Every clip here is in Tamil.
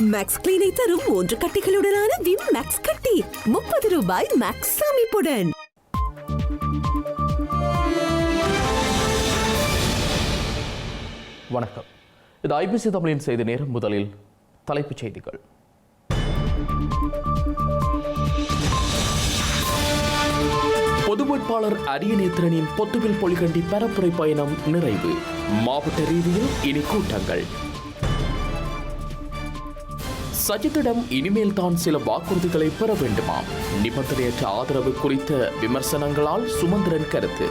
மேக்ஸ் கிளீனை தரும் 3 கட்டிகளுடனான விம் மேக்ஸ் கட்டி 30 ரூபாய் மேக்ஸ் அமைப்புடன். வணக்கம். இது ஐபிசி தமிழின் செய்தி நேரம். முதலில் தலைப்புச் செய்திகள். பொது வேட்பாளர் அரியநேத்திரனின் பொத்துவில் பொலிகண்டி பரப்புரை பயணம் நிறைவு. மாவட்ட ரீதியில் இனி கூட்டங்கள். சஜித்திடம் இனிமேல் தான் சில வாக்குறுதிகளை பெற வேண்டுமாம். நிபந்தனையற்ற ஆதரவு குறித்த விமர்சனங்களால் சுமந்திரன் கருத்து.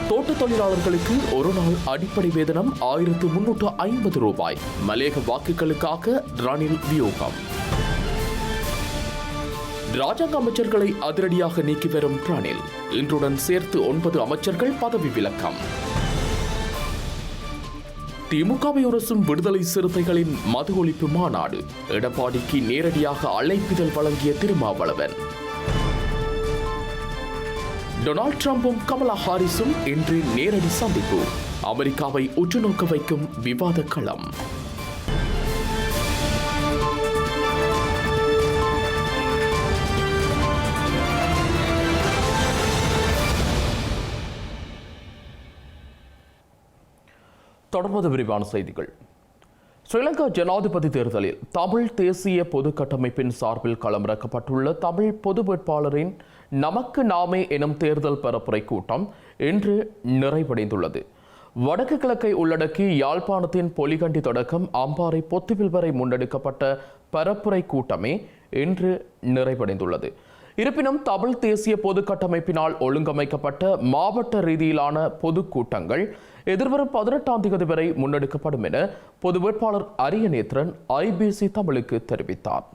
தோட்ட தொழிலாளர்களுக்கு ஒரு நாள் அடிப்படை வேதனம் 1350 ரூபாய். மலேக வாக்குகளுக்காக ரணில் வியூகம். ராஜாங்க அமைச்சர்களை அதிரடியாக நீக்கி வரும் ரணில். இன்றுடன் சேர்த்து 9 அமைச்சர்கள் பதவி விலக்கம். திமுகவை உரசும் விடுதலை சிறுத்தைகளின் மது ஒழிப்பு மாநாடு. எடப்பாடிக்கு நேரடியாக அழைப்பிதழ் வழங்கிய திருமாவளவன். டொனால்ட் ட்ரம்பும் கமலா ஹாரிஸும் இன்று நேரடி சந்திப்பு. அமெரிக்காவை உற்றுநோக்க வைக்கும் விவாத களம். தொடர்ந்து விரிவான செய்திகள். ஸ்ரீலங்கா ஜனாதிபதி தேர்தலில் தமிழ் தேசிய பொது கட்டமைப்பின் சார்பில் களமிறக்கப்பட்டுள்ள தமிழ் பொது வேட்பாளரின் நமக்கு நாமே எனும் தேர்தல் பரப்புரை கூட்டம் இன்று நிறைவடைந்துள்ளது. வடக்கு கிழக்கை உள்ளடக்கி யாழ்ப்பாணத்தின் பொலிகண்டி தொடக்கம் அம்பாறை பொத்துவில் வரை முன்னெடுக்கப்பட்ட பரப்புரை கூட்டமே இன்று நிறைவடைந்துள்ளது. இருப்பினும் தமிழ் தேசிய பொது கட்டமைப்பினால் ஒழுங்கமைக்கப்பட்ட மாவட்ட ரீதியிலான பொதுக்கூட்டங்கள் எதிர்வரும் 18ஆம் தேதி வரை முன்னெடுக்கப்படும் என பொது வேட்பாளர் அரியநேத்திரன் ஐபிசி தமிழுக்கு தெரிவித்தார்.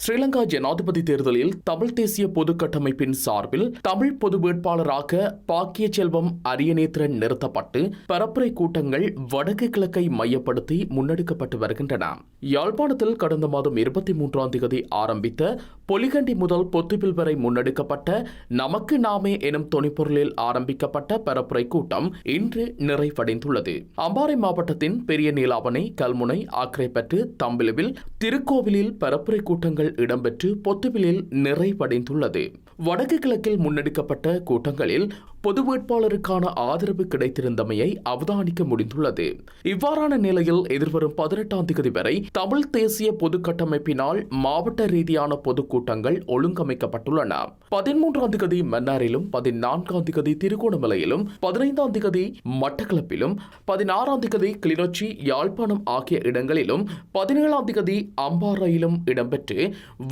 ஸ்ரீலங்கா ஜனாதிபதி தேர்தலில் தமிழ் தேசிய பொது கட்டமைப்பின் சார்பில் தமிழ் பொது வேட்பாளராக பாக்கிய செல்வம் அரியநேத்திரன் நிறுத்தப்பட்டு பரப்புரை கூட்டங்கள் வடக்கு கிழக்கை மையப்படுத்தி முன்னெடுக்கப்பட்டு வருகின்றன. யாழ்ப்பாணத்தில் கடந்த மாதம் 23ஆம் தேதி ஆரம்பித்த பொலிகண்டி முதல் பொத்துவில் வரை முன்னெடுக்கப்பட்ட நமக்கு நாமே எனும் தொனிப்பொருளில் ஆரம்பிக்கப்பட்ட பரப்புரை கூட்டம் இன்று நிறைவடைந்துள்ளது. அம்பாறை மாவட்டத்தின் பெரிய நீலாவணை, கல்முனை, ஆக்ரைப்பற்று, தம்பிலுவில், திருக்கோவிலில் பரப்புரை கூட்டங்கள் இடம்பெற்று பொத்துவிலில் நிறைவடைந்துள்ளது. வடக்கு கிழக்கில் முன்னெடுக்கப்பட்ட கூட்டங்களில் பொது வேட்பாளருக்கான ஆதரவு கிடைத்திருந்தமையை அவதானிக்க முடிந்துள்ளது. இவ்வாறான நிலையில் எதிர்வரும் 18ஆம் தேதி வரை தமிழ் தேசிய பொது கட்டமைப்பினால் மாவட்ட ரீதியான பொதுக்கூட்டங்கள் ஒழுங்கமைக்கப்பட்டுள்ளன. 13ஆம் தேதி மன்னாரிலும், 14ஆம் தேதி திருகோணமலையிலும், 15ஆம் தேதி மட்டக்களப்பிலும், 16ஆம் தேதி கிளிநொச்சி, யாழ்ப்பாணம் ஆகிய இடங்களிலும், 17ஆம் தேதி அம்பாறையிலும் இடம்பெற்று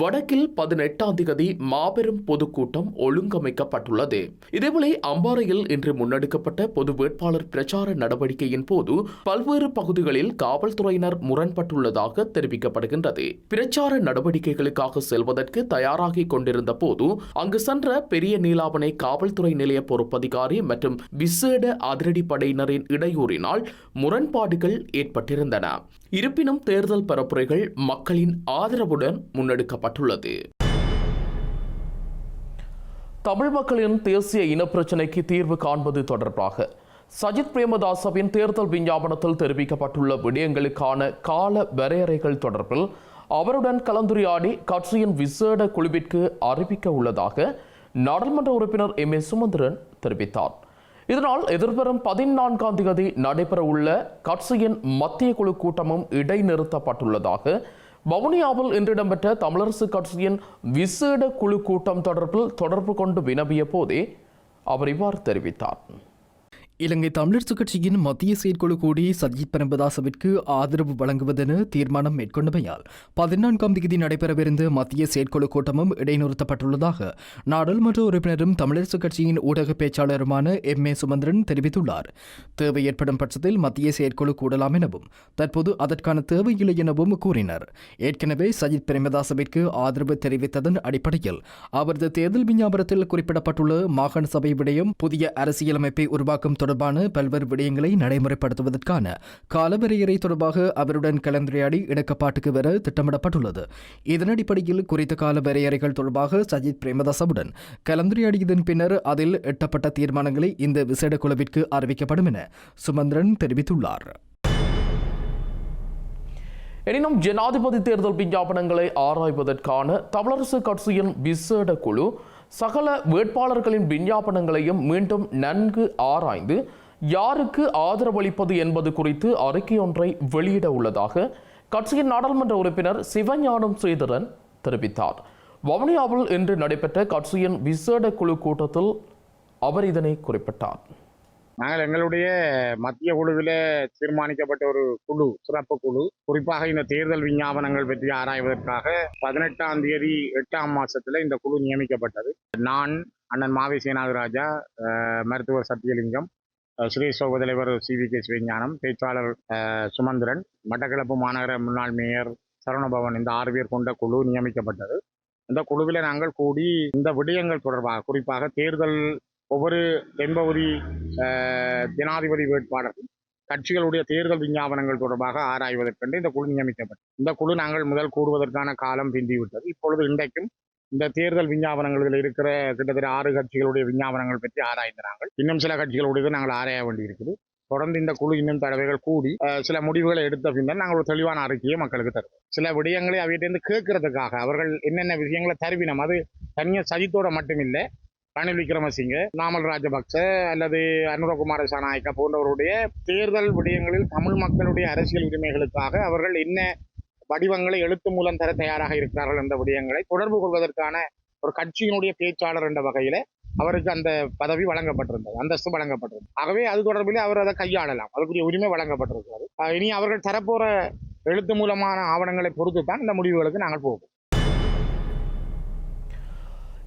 வடக்கில் 18ஆம் தேதி மாபெரும் பொதுக்கூட்டம் ஒழுங்கமைக்கப்பட்டுள்ளது. இதேபோல அம்பாறையில் இன்று முன்னெடுக்கப்பட்ட பொது வேட்பாளர் பிரச்சார நடவடிக்கையின் போது பல்வேறு பகுதிகளில் காவல்துறையினர் முரண்பட்டுள்ளதாக தெரிவிக்கப்படுகின்றது. பிரச்சார நடவடிக்கைகளுக்காக செல்வதற்கு தயாராகி கொண்டிருந்த போது அங்கு சென்ற பெரிய நீலாவணை காவல்துறை நிலைய பொறுப்பதிகாரி மற்றும் விசேட அதிரடி படையினரின் இடையூறினால் முரண்பாடுகள் ஏற்பட்டிருந்தன. இருப்பினும் தேர்தல் பரப்புரைகள் மக்களின் ஆதரவுடன் முன்னெடுக்கப்பட்டுள்ளது. தமிழ் மக்களின் தேசிய இனப்பிரச்சினைக்கு தீர்வு காண்பது தொடர்பாக சஜித் பிரேமதாசவின் தேர்தல் விஞ்ஞாபனத்தில் தெரிவிக்கப்பட்டுள்ள விடயங்களுக்கான கால வரையறைகள் தொடர்பில் அவருடன் கலந்துரையாடி கட்சியின் விசேட குழுவிற்கு அறிவிக்க உள்ளதாக நாடாளுமன்ற உறுப்பினர் எம். ஏ. சுமந்திரன் தெரிவித்தார். இதனால் எதிர்வரும் 14ஆம் தேதி நடைபெறவுள்ள கட்சியின் மத்திய குழு கூட்டமும் இடைநிறுத்தப்பட்டுள்ளதாக வவுனியாவில் இன்று இடம்பெற்ற தமிழரசு கட்சியின் விசேட குழு கூட்டம் தொடர்பில் தொடர்பு கொண்டு வினவிய போதே அவர் இவ்வாறு தெரிவித்தார். இலங்கை தமிழரசுக் கட்சியின் மத்திய செயற்குழு கூடி சஜித் பிரேமதாசவிற்கு ஆதரவு வழங்குவதென தீர்மானம் மேற்கொண்டமையால் 14ஆம் தேதி நடைபெறவிருந்த மத்திய செயற்குழு கூட்டமும் இடைநிறுத்தப்பட்டுள்ளதாக நாடாளுமன்ற உறுப்பினரும் தமிழரசுக் கட்சியின் ஊடக பேச்சாளருமான எம். ஏ. சுமந்திரன் தெரிவித்துள்ளார். தேவை ஏற்படும் பட்சத்தில் மத்திய செயற்குழு கூடலாம் எனவும் தற்போது அதற்கான தேவையில்லை எனவும் கூறினர். ஏற்கனவே சஜித் பிரேமதாசவிற்கு ஆதரவு தெரிவித்ததன் அடிப்படையில் அவரது தேர்தல் விஞ்ஞாபனத்தில் குறிப்பிடப்பட்டுள்ள மாகாண சபை விடயம், புதிய அரசியலமைப்பை உருவாக்கும் தொடர்பான பல்வேறு விடயங்களை நடைமுறைப்படுத்துவதற்கான காலவரையறை தொடர்பாக அவருடன் கலந்துரையாடி இணக்கப்பாட்டுக்கு வர திட்டமிடப்பட்டுள்ளது. இதன் அடிப்படையில் குறித்த கால வரையறைகள் தொடர்பாக சஜித் பிரேமதாசவுடன் கலந்துரையாடியதன் பின்னர் அதில் எட்டப்பட்ட தீர்மானங்களை இந்த விசேட குழுவிற்கு அறிவிக்கப்படும் என சுமந்திரன் தெரிவித்துள்ளார். எனினும் ஜனாதிபதி தேர்தல் விஞ்ஞாபனங்களை ஆராய்வதற்கான தமிழரசு கட்சியின் விசேட குழு சகல வேட்பாளர்களின் விஞ்ஞாபனங்களையும் மீண்டும் நன்கு ஆராய்ந்து யாருக்கு ஆதரவளிப்பது என்பது குறித்து அறிக்கை ஒன்றை வெளியிட உள்ளதாக கட்சியின் நாடாளுமன்ற உறுப்பினர் சிவஞானம் ஸ்ரீதரன் தெரிவித்தார். வவுனியாவில் இன்று நடைபெற்ற கட்சியின் விசேட குழு கூட்டத்தில் அவர் இதனை குறிப்பிட்டார். நாங்கள் எங்களுடைய மத்திய குழுவில் தீர்மானிக்கப்பட்ட ஒரு குழு, சிறப்பு குழு, குறிப்பாக இந்த தேர்தல் விஞ்ஞாபனங்கள் பற்றி ஆராய்வதற்காக 18ஆம் தேதி 8ஆம் மாசத்துல இந்த குழு நியமிக்கப்பட்டது. நான், அண்ணன் மாவை சேனாதிராஜா, மருத்துவர் சத்தியலிங்கம், ஸ்ரீ சோப தலைவர் CVK சிவஞானம், பேச்சாளர் சுமந்திரன், மட்டக்களப்பு மாநகர முன்னாள் மேயர் சரவணபவன், இந்த 6 பேர் கொண்ட குழு நியமிக்கப்பட்டது. இந்த குழுவில் நாங்கள் கூடி இந்த விடயங்கள் தொடர்பாக, குறிப்பாக தேர்தல், ஒவ்வொரு தென்பகுதி ஜனாதிபதி வேட்பாளர்கள் கட்சிகளுடைய தேர்தல் விஞ்ஞாபனங்கள் தொடர்பாக ஆராய்வதற்கென்று இந்த குழு நியமிக்கப்பட்டது. இந்த குழு நாங்கள் முதல் கூடுவதற்கான காலம் பிந்திவிட்டது. இப்பொழுது இன்றைக்கும் இந்த தேர்தல் விஞ்ஞாபனங்களில் இருக்கிற கிட்டத்தட்ட 6 கட்சிகளுடைய விஞ்ஞாபனங்கள் பற்றி ஆராய்ந்தார்கள். இன்னும் சில கட்சிகளுடைய நாங்கள் ஆராய வேண்டியிருக்குது. தொடர்ந்து இந்த குழு இன்னும் தடவைகள் கூடி சில முடிவுகளை எடுத்த பின்னர் நாங்கள் ஒரு தெளிவான அறிக்கையை மக்களுக்கு தருவோம். சில விடயங்களை அவையிட்டிருந்து கேட்கறதுக்காக அவர்கள் என்னென்ன விஷயங்களை தருவினம், அது தனியாக சஜித்தோட மட்டுமில்லை, ரணில் விக்ரமசிங்கே, நாமல் ராஜபக்ச அல்லது அனுரகுமார சனாயக்கா போன்றவருடைய தேர்தல் விடயங்களில் தமிழ் மக்களுடைய அரசியல் உரிமைகளுக்காக அவர்கள் என்ன வடிவங்களை எழுத்து மூலம் தர தயாராக இருக்கிறார்கள் என்ற விடயங்களை தொடர்பு கொள்வதற்கான ஒரு கட்சியினுடைய பேச்சாளர் என்ற வகையில அவருக்கு அந்த பதவி வழங்கப்பட்டிருந்தது, அந்தஸ்து வழங்கப்பட்டிருந்தது. ஆகவே அது தொடர்பிலே அவர் அதை கையாளலாம், அதுக்குரிய உரிமை வழங்கப்பட்டிருக்கிறது. இனி அவர்கள் தரப்போற எழுத்து மூலமான ஆவணங்களை பொறுத்து தான் இந்த முடிவுகளுக்கு நாங்கள் போவோம்.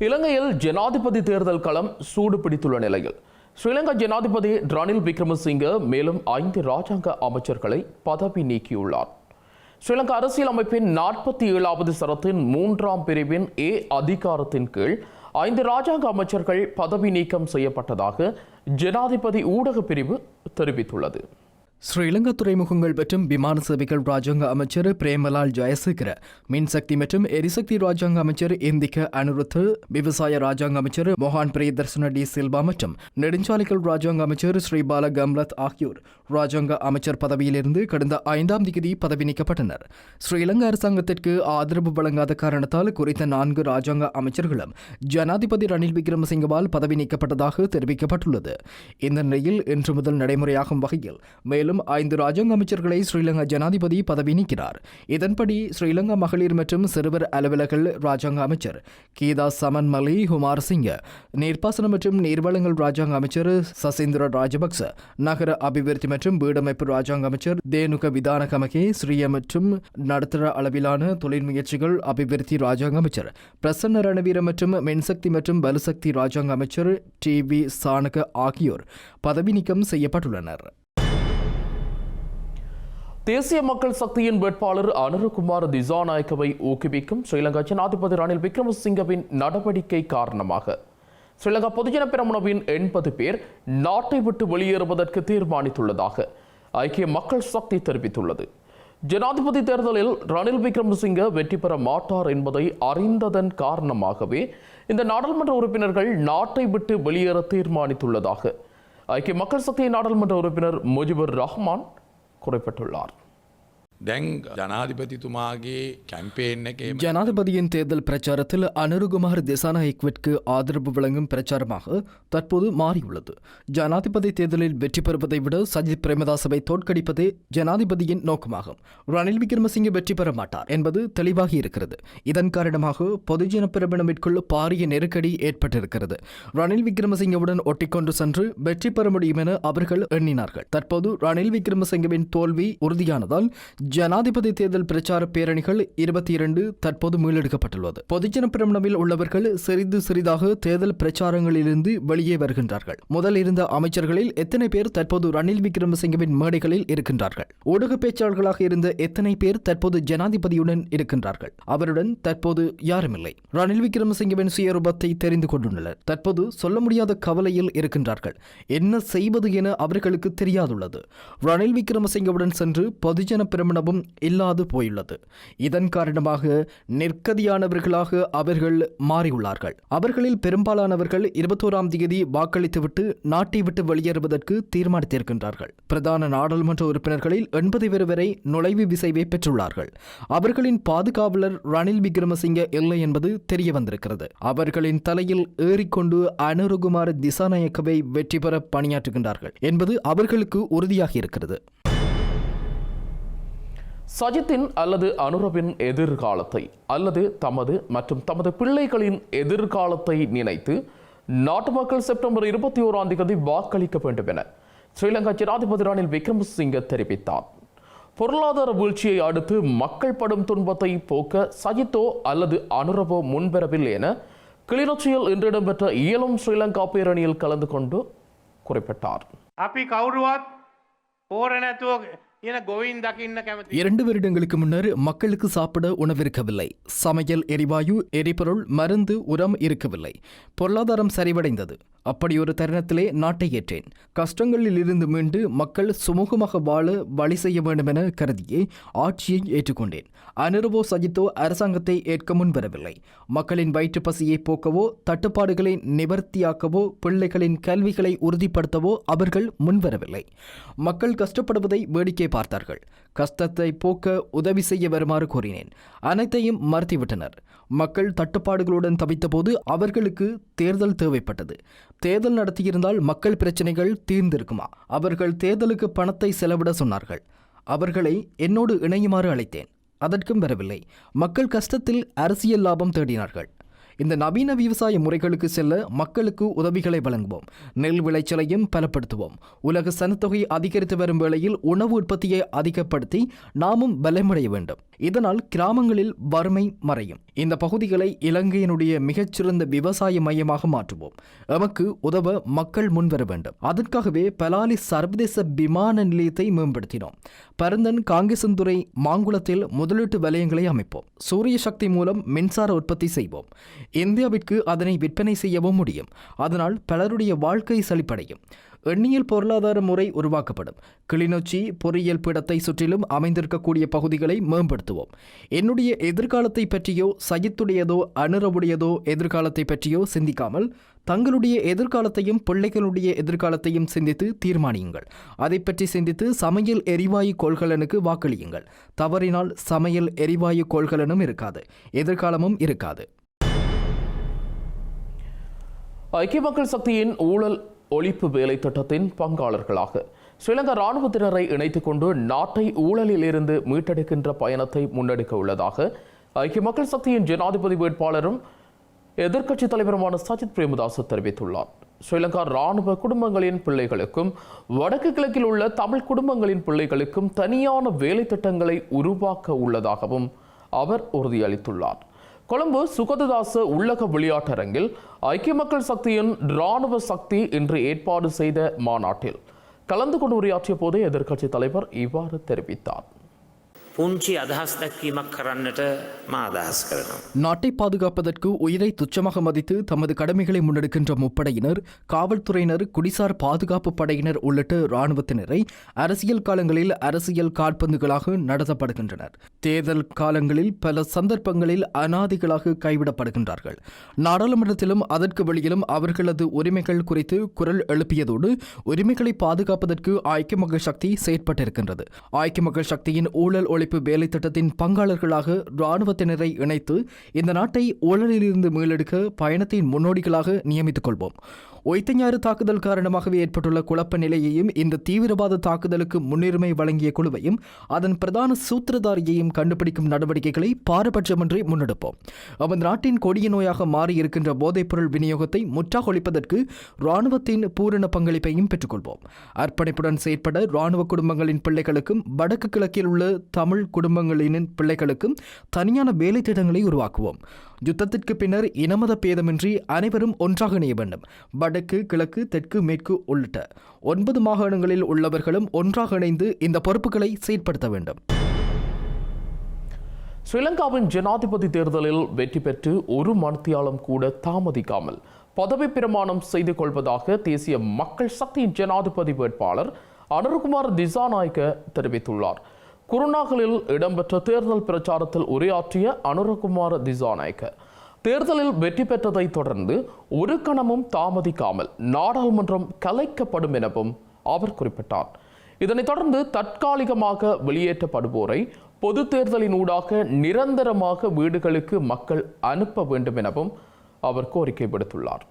இலங்கையில் ஜனாதிபதி தேர்தல் களம் சூடு பிடித்துள்ள நிலையில் ஸ்ரீலங்கா ஜனாதிபதி ரணில் விக்ரமசிங்கே மேலும் 5 ராஜாங்க அமைச்சர்களை பதவி நீக்கியுள்ளார். ஸ்ரீலங்கா அரசியல் அமைப்பின் 47வது சரத்தின் 3ஆம் பிரிவின் A அதிகாரத்தின் கீழ் 5 ராஜாங்க அமைச்சர்கள் பதவி நீக்கம் செய்யப்பட்டதாக ஜனாதிபதி ஊடக பிரிவு தெரிவித்துள்ளது. ஸ்ரீலங்கா துறைமுகங்கள் மற்றும் விமான சேவைகள் ராஜாங்க அமைச்சர் பிரேமலால் ஜெயசேகர, மின்சக்தி மற்றும் எரிசக்தி ராஜாங்க அமைச்சர் இந்திக அனுருத், விவசாய ராஜாங்க அமைச்சர் மொஹான் பிரியதர்சன டி சில்வா மற்றும் நெடுஞ்சாலைகள் ராஜாங்க அமைச்சர் ஸ்ரீபால கம்லத் ஆகியோர் ராஜாங்க அமைச்சர் பதவியிலிருந்து கடந்த 5ஆம் தேதி பதவி நீக்கப்பட்டனர். ஸ்ரீலங்கா அரசாங்கத்திற்கு ஆதரவு வழங்காத காரணத்தால் குறித்த 4 ராஜாங்க அமைச்சர்களும் ஜனாதிபதி ரணில் விக்ரமசிங்கவால் பதவி நீக்கப்பட்டதாக தெரிவிக்கப்பட்டுள்ளது. இந்த நிலையில் இன்று முதல் நடைமுறையாகும் வகையில் மேலும் 5 ராஜாங்க அமைச்சர்களை ஸ்ரீலங்கா ஜனாதிபதி பதவி நீக்கிறார். இதன்படி ஸ்ரீலங்கா மகளிர் மற்றும் சிறுவர் அலுவலர்கள் ராஜாங்க அமைச்சர் கீதா சமன்மலி ஹுமார் சிங்க, நீர்ப்பாசனம் மற்றும் நீர்வளங்கள் ராஜாங்க அமைச்சர் சசீந்திர ராஜபக்ச, நகர அபிவிருத்தி மற்றும் வீடமைப்பு ராஜாங்க அமைச்சர் தேனுக விதானகமகே, ஸ்ரீய மற்றும் நடுத்தர அளவிலான தொழில் முயற்சிகள் அபிவிருத்தி ராஜாங்க அமைச்சர் பிரசன்ன ரணவீர மற்றும் மின்சக்தி மற்றும் வலுசக்தி ராஜாங்க அமைச்சர் TV சானக ஆகியோர் பதவி நீக்கம் செய்யப்பட்டுள்ளனர். தேசிய மக்கள் சக்தியின் வேட்பாளர் அனுரகுமார் திசாநாயக்கவை ஊக்குவிக்கும் ஸ்ரீலங்கா ஜனாதிபதி ரணில் விக்ரமசிங்கவின் நடவடிக்கை காரணமாக ஸ்ரீலங்கா பொதுஜன பெரமுனவின் 80 பேர் நாட்டை விட்டு வெளியேறுவதற்கு தீர்மானித்துள்ளதாக ஐக்கிய மக்கள் சக்தி தெரிவித்துள்ளது. ஜனாதிபதி தேர்தலில் ரணில் விக்ரமசிங்க வெற்றி பெற மாட்டார் என்பதை அறிந்ததன் காரணமாகவே இந்த நாடாளுமன்ற உறுப்பினர்கள் நாட்டை விட்டு வெளியேற தீர்மானித்துள்ளதாக ஐக்கிய மக்கள் சக்தி நாடாளுமன்ற உறுப்பினர் முஜிபுர் ரஹ்மான் குறிப்பிட்டுள்ளார். ஜனாதிபதியின் தேர்தல் பிரச்சாரத்தில் அனுரகுமார் திசாநாயக்கவிற்கு ஆதரவு வழங்கும் பிரச்சாரமாக தற்போது மாறியுள்ளது. ஜனாதிபதி தேர்தலில் வெற்றி பெறுவதை விட சஜித் பிரேமதாசவை தோற்கடிப்பதே ஜனாதிபதியின் நோக்கமாகும். ரணில் விக்ரமசிங்கே வெற்றி பெற மாட்டார் என்பது தெளிவாகி இருக்கிறது. இதன் காரணமாக பொதுஜன பெரமுனவிற்குள் பாரிய நெருக்கடி ஏற்பட்டிருக்கிறது. ரணில் விக்ரமசிங்கவுடன் ஒட்டிக்கொண்டு சென்று வெற்றி பெற முடியும் என அவர்கள் எண்ணினார்கள். தற்போது ரணில் விக்ரமசிங்கவின் தோல்வி உறுதியானதால் ஜனாதிபதி தேர்தல் பிரச்சார பேரணிகள் 22 தற்போது மீளெடுக்கப்பட்டுள்ளது. பொதுஜன பெரமுனவில் உள்ளவர்கள் சிறிது சிறிதாக தேர்தல் பிரச்சாரங்களிலிருந்து வெளியே வருகின்றார்கள். முதல் இருந்த அமைச்சர்களில் எத்தனை பேர் தற்போது ரணில் விக்ரமசிங்கவின் மேடைகளில் இருக்கின்றார்கள்? ஊடக பேச்சாளர்களாக இருந்த எத்தனை பேர் தற்போது ஜனாதிபதியுடன் இருக்கின்றார்கள்? அவருடன் தற்போது யாருமில்லை. ரணில் விக்ரமசிங்கவின் சுயரூபத்தை தெரிந்து கொண்டுள்ளனர். தற்போது சொல்ல முடியாத கவலையில் இருக்கின்றார்கள். என்ன செய்வது என அவர்களுக்கு தெரியாதுள்ளது. ரணில் விக்ரமசிங்கவுடன் சென்று பொதுஜன பெரமுன தீர்மானமும் இல்லாது போயுள்ளது. இதன் காரணமாக நிர்கதியானவர்களாக அவர்கள் மாறியுள்ளார்கள். அவர்களில் பெரும்பாலானவர்கள் 21ஆம் தேதி வாக்களித்துவிட்டு நாட்டை விட்டு வெளியேறுவதற்கு தீர்மானித்திருக்கின்றார்கள். பிரதான நாடாளுமன்ற உறுப்பினர்களில் 80 பேர் வரை நுழைவு விசைவை பெற்றுள்ளார்கள். அவர்களின் பாதுகாவலர் ரணில் விக்ரமசிங்க இல்லை என்பது தெரிய வந்திருக்கிறது. அவர்களின் தலையில் ஏறிக்கொண்டு அனுரகுமார திசாநாயக்கவை வெற்றி பெற பணியாற்றுகின்றார்கள் என்பது அவர்களுக்கு உறுதியாகி இருக்கிறது. சஜித்தின் அல்லது அனுரவின் எதிர்காலத்தை அல்லது தமது பிள்ளைகளின் எதிர்காலத்தை நினைத்து நாட்டு மக்கள் செப்டம்பர் 21ஆம் தேதி வாக்களிக்க வேண்டும் என ஸ்ரீலங்கா ஜனாதிபதி ரணில் விக்ரமசிங்க தெரிவித்தார். பொருளாதார வீழ்ச்சியை அடுத்து மக்கள் படும் துன்பத்தை போக்க சஜித்தோ அல்லது அனுரவோ முன்வரவில்லை என கிளிநொச்சியில் இன்று இடம்பெற்ற இயலும் ஸ்ரீலங்கா பேரணியில் கலந்து கொண்டு குறிப்பிட்டார். 2 வருடங்களுக்கு முன்னர் மக்களுக்கு சாப்பிட உணவிருக்கவில்லை. சமையல் எரிவாயு, எரிபொருள், மருந்து, உரம் இருக்கவில்லை. பொருளாதாரம் சரிவடைந்தது. அப்படி ஒரு தருணத்திலே நாட்டை ஏற்றேன். கஷ்டங்களில் இருந்து மீண்டு மக்கள் சுமூகமாக வாழ வழி செய்ய வேண்டும் என கருதியே ஆட்சியை ஏற்றுக்கொண்டேன். அனுரவோ சஜித்தோ அரசாங்கத்தை ஏற்க முன்வரவில்லை. மக்களின் வயிற்று பசியை போக்கவோ, தட்டுப்பாடுகளை நிவர்த்தியாக்கவோ, பிள்ளைகளின் கல்விகளை உறுதிப்படுத்தவோ அவர்கள் முன்வரவில்லை. மக்கள் கஷ்டப்படுவதை வேடிக்கை பார்த்தார்கள். கஷ்டத்தை போக்க உதவி செய்ய வருமாறு கோரினேன். அனைத்தையும் மறுத்துவிட்டனர். மக்கள் தட்டுப்பாடுகளுடன் தவித்தபோது அவர்களுக்கு தேர்தல் தேவைப்பட்டது. தேர்தல் நடத்தியிருந்தால் மக்கள் பிரச்சனைகள் தீர்ந்திருக்குமா? அவர்கள் தேர்தலுக்கு பணத்தை செலவிட சொன்னார்கள். அவர்களை என்னோடு இணையுமாறு அழைத்தேன். அதற்கும் வரவில்லை. மக்கள் கஷ்டத்தில் அரசியல் லாபம் தேடினார்கள். இந்த நவீன விவசாய முறைகளுக்கு செல்ல மக்களுக்கு உதவிகளை வழங்குவோம். நெல் விளைச்சலையும் பலப்படுத்துவோம். உலக சனத்தொகை அதிகரித்து வரும் வேளையில் உணவு உற்பத்தியை அதிகப்படுத்தி நாமும் பலமடைய வேண்டும். இதனால் கிராமங்களில் வறுமை மறையும். இந்த பகுதிகளை இலங்கையினுடைய மிகச்சிறந்த விவசாய மையமாக மாற்றுவோம். எமக்கு உதவ மக்கள் முன்வர வேண்டும். அதற்காகவே பலாலி சர்வதேச விமான நிலையத்தை மேம்படுத்தினோம். பரந்தன், காங்கேசன்துறை, மாங்குளத்தில் முதலீட்டு வலயங்களை அமைப்போம். சூரிய சக்தி மூலம் மின்சார உற்பத்தி செய்வோம். இந்தியாவிற்கு அதனை விற்பனை செய்யவும் முடியும். அதனால் பலருடைய வாழ்க்கை செழிப்படையும். எண்ணியல் பொருளாதார முறை உருவாக்கப்படும். கிளிநொச்சி பொறியியல் பீடத்தை சுற்றிலும் அமைந்திருக்கக்கூடிய பகுதிகளை மேம்படுத்துவோம். என்னுடைய எதிர்காலத்தை பற்றியோ, சஜித்துடையதோ, அனுரவுடையதோ எதிர்காலத்தை பற்றியோ சிந்திக்காமல் தங்களுடைய எதிர்காலத்தையும் பிள்ளைகளுடைய எதிர்காலத்தையும் சிந்தித்து தீர்மானியுங்கள். அதை பற்றி சிந்தித்து சமையல் எரிவாயு கொள்கலனுக்கு வாக்களியுங்கள். தவறினால் சமையல் எரிவாயு கொள்கலனும் இருக்காது, எதிர்காலமும் இருக்காது. ஐக்கிய மக்கள் சக்தியின் ஊழல் ஒழிப்பு வேலை திட்டத்தின் பங்காளர்களாக ஸ்ரீலங்கா இராணுவத்தினரை இணைத்துக் கொண்டு நாட்டை ஊழலில் இருந்து மீட்டெடுக்கின்ற பயணத்தை முன்னெடுக்க உள்ளதாக ஐக்கிய மக்கள் சக்தியின் ஜனாதிபதி வேட்பாளரும் எதிர்க்கட்சித் தலைவருமான சஜித் பிரேமதாச தெரிவித்துள்ளார். ஸ்ரீலங்கா இராணுவ குடும்பங்களின் பிள்ளைகளுக்கும் வடக்கு கிழக்கில் உள்ள தமிழ் குடும்பங்களின் பிள்ளைகளுக்கும் தனியான வேலை திட்டங்களை உருவாக்க உள்ளதாகவும் அவர் உறுதியளித்துள்ளார். கொழும்பு சுகததாச உள்ளக விளையாட்டரங்கில் ஐக்கிய மக்கள் சக்தியின் இராணுவ சக்தி இன்று ஏற்பாடு செய்த மாநாட்டில் கலந்து கொண்டு உரையாற்றிய போதே எதிர்க்கட்சித் தலைவர் இவ்வாறு தெரிவித்தார். පුංචි අදහස් දැක්වීමක් කරන්නට මා අදහස් කරනවා. நாட்டை பாதுகாப்பதற்கு உயிரை துச்சமாக மதித்து தமது கடமைகளை முன்னெடுக்கின்ற முப்படையினர், காவல்துறையினர், குடிசார் பாதுகாப்பு படையினர் உள்ளிட்ட இராணுவத்தினரை அரசியல் காலங்களில் அரசியல் காற்பந்துகளாக நடத்தப்படுகின்றனர். தேர்தல் காலங்களில் பல சந்தர்ப்பங்களில் அனாதிகளாக கைவிடப்படுகின்றார்கள். நாடாளுமன்றத்திலும் அதற்கு வெளியிலும் அவர்களது உரிமைகள் குறித்து குரல் எழுப்பியதோடு உரிமைகளை பாதுகாப்பதற்கு ஐக்கிய மக்கள் சக்தி செயற்பட்டிருக்கின்றது. ஐக்கிய மக்கள் சக்தியின் ஊழல் ஒழிப்பு வேலை திட்டத்தின் பங்காளர்களாக இராணுவத்தினரை இணைத்து இந்த நாட்டை ஊழலிலிருந்து மீளெடுக்க பயணத்தின் முன்னோடிகளாக நியமித்துக் கொள்வோம். ஒய்த்தஞாறு தாக்குதல் காரணமாகவே ஏற்பட்டுள்ள குழப்ப நிலையையும் இந்த தீவிரவாத தாக்குதலுக்கு முன்னுரிமை வழங்கிய குழுவையும் அதன் பிரதான சூத்திரதாரியையும் கண்டுபிடிக்கும் நடவடிக்கைகளை பாரபட்சமின்றி முன்னெடுப்போம். அந்த நாட்டின் கொடிய நோயாக மாறியிருக்கின்ற போதைப்பொருள் விநியோகத்தை முற்றாக ஒழிப்பதற்கு இராணுவத்தின் பூரண பங்களிப்பையும் பெற்றுக்கொள்வோம். அர்ப்பணிப்புடன் செயற்பட இராணுவ குடும்பங்களின் பிள்ளைகளுக்கும் வடக்கு கிழக்கில் உள்ள தமிழ் குடும்பங்களின் பிள்ளைகளுக்கும் தனியான வேலை திட்டங்களை உருவாக்குவோம். யுத்தத்திற்கு பின்னர் இனமத பேதமின்றி அனைவரும் ஒன்றாக இணைய வேண்டும். வடக்கு, கிழக்கு, தெற்கு, மேற்கு உள்ளிட்ட 9 மாகாணங்களில் உள்ளவர்களும் ஒன்றாக இணைந்து இந்த பொறுப்புகளை செயற்படுத்த வேண்டும். ஸ்ரீலங்காவின் ஜனாதிபதி தேர்தலில் வெற்றி பெற்று ஒரு மணித்தியாலம் கூட தாமதிக்காமல் பதவி பிரமாணம் செய்து கொள்வதாக தேசிய மக்கள் சக்தியின் ஜனாதிபதி வேட்பாளர் அனுரகுமார திசாநாயக்க தெரிவித்துள்ளார். குருநாகலில் இடம்பெற்ற தேர்தல் பிரச்சாரத்தில் உரையாற்றிய அனுரகுமார திசாநாயக்க தேர்தலில் வெற்றி பெற்றதை தொடர்ந்து ஒரு கணமும் தாமதிக்காமல் நாடாளுமன்றம் கலைக்கப்படும் எனவும் அவர் குறிப்பிட்டார். இதனைத் தொடர்ந்து தற்காலிகமாக வெளியேற்றப்படுவோரை பொது தேர்தலினூடாக நிரந்தரமாக வீடுகளுக்கு மக்கள் அனுப்ப வேண்டும் எனவும் அவர் கோரிக்கை விடுத்துள்ளார்.